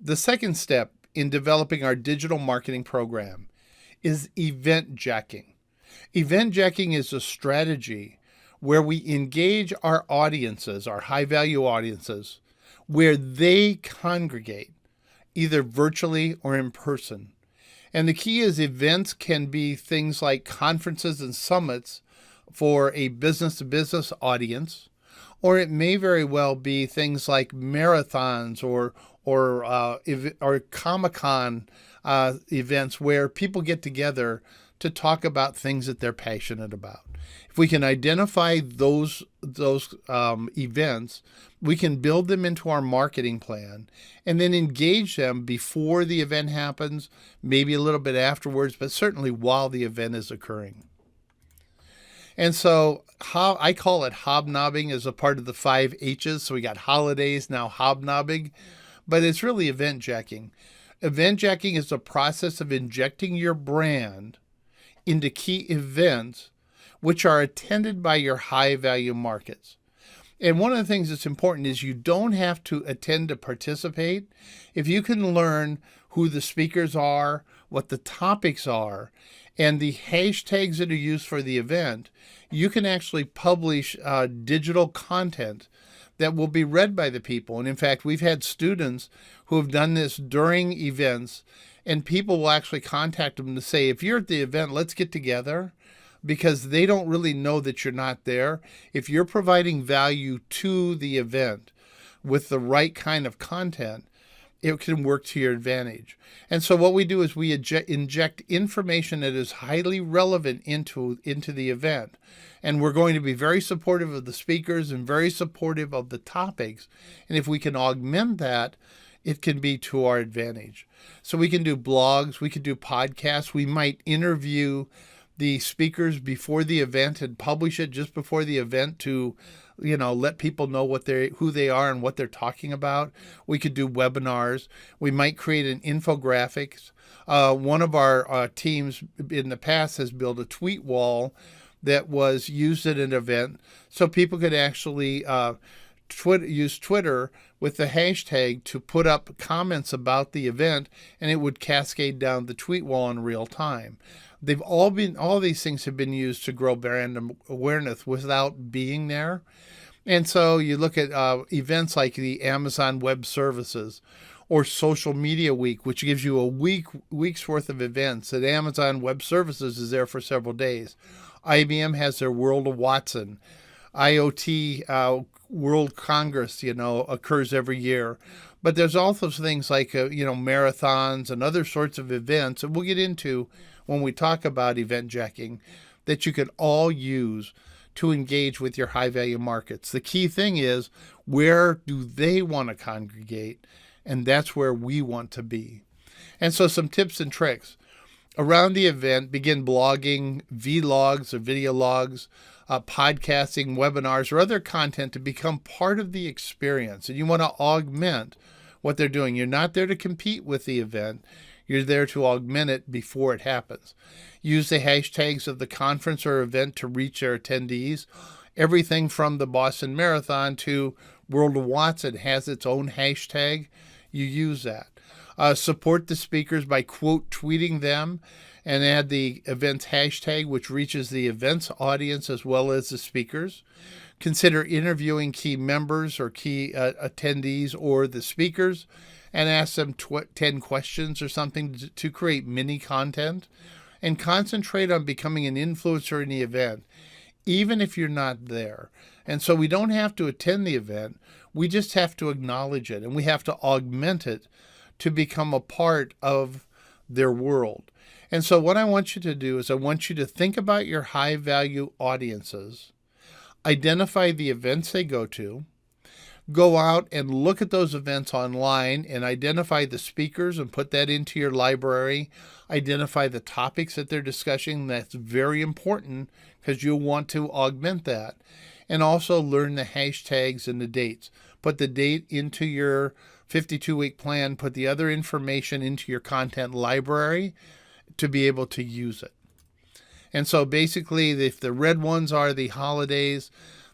The second step in developing our digital marketing program is event jacking. Event jacking is a strategy where we engage our audiences, our high value audiences, where they congregate, either virtually or in person. And the key is events can be things like conferences and summits for a business to business audience, or it may very well be things like marathons or Comic-Con events where people get together to talk about things that they're passionate about. If we can identify those events, we can build them into our marketing plan and then engage them before the event happens, maybe a little bit afterwards, but certainly while the event is occurring. And so I call it hobnobbing as a part of the 5 H's. So we got holidays, now hobnobbing, but it's really event jacking. Event jacking is the process of injecting your brand into key events which are attended by your high value markets. And one of the things that's important is you don't have to attend to participate. If you can learn who the speakers are, what the topics are, and the hashtags that are used for the event, you can actually publish digital content that will be read by the people. And in fact, we've had students who have done this during events, and people will actually contact them to say, if you're at the event, let's get together, because they don't really know that you're not there. If you're providing value to the event with the right kind of content, it can work to your advantage. And so what we do is we inject information that is highly relevant into the event. And we're going to be very supportive of the speakers and very supportive of the topics. And if we can augment that, it can be to our advantage. So we can do blogs, we can do podcasts, we might interview the speakers before the event and publish it just before the event to let people know who they are and what they're talking about. We could do webinars. We might create an infographics. One of our teams in the past has built a tweet wall that was used at an event, so people could actually use Twitter with the hashtag to put up comments about the event, and it would cascade down the tweet wall in real time. All these things have been used to grow brand awareness without being there. And so you look at events like the Amazon Web Services or Social Media Week, which gives you a week's worth of events. At Amazon Web Services is there for several days. IBM has their World of Watson. IoT World Congress, occurs every year. But there's also things like, marathons and other sorts of events that we'll get into when we talk about event jacking that you can all use to engage with your high value markets. The key thing is, where do they want to congregate? And that's where we want to be. And so some tips and tricks. Around the event, begin blogging, vlogs or video logs, podcasting, webinars, or other content to become part of the experience. And you want to augment what they're doing. You're not there to compete with the event. You're there to augment it before it happens. Use the hashtags of the conference or event to reach their attendees. Everything from the Boston Marathon to World of Watson has its own hashtag. You use that. Support the speakers by quote tweeting them and add the event's hashtag, which reaches the event's audience as well as the speakers. Consider interviewing key members or key attendees or the speakers and ask them 10 questions or something to create mini content, and concentrate on becoming an influencer in the event, even if you're not there. And so we don't have to attend the event. We just have to acknowledge it, and we have to augment it to become a part of their world. And so what I want you to do is I want you to think about your high value audiences, identify the events they go out and look at those events online and identify the speakers and put that into your library. Identify the topics that they're discussing. That's very important because you'll want to augment that. And also learn the hashtags and the dates. Put the date into your 52-week plan. Put the other information into your content library to be able to use it. And so basically, if the red ones are the holidays,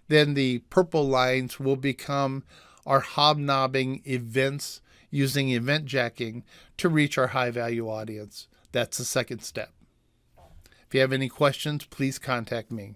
then the purple lines will become our hobnobbing events using EventJacking to reach our high-value audience. That's the second step. If you have any questions, please contact me.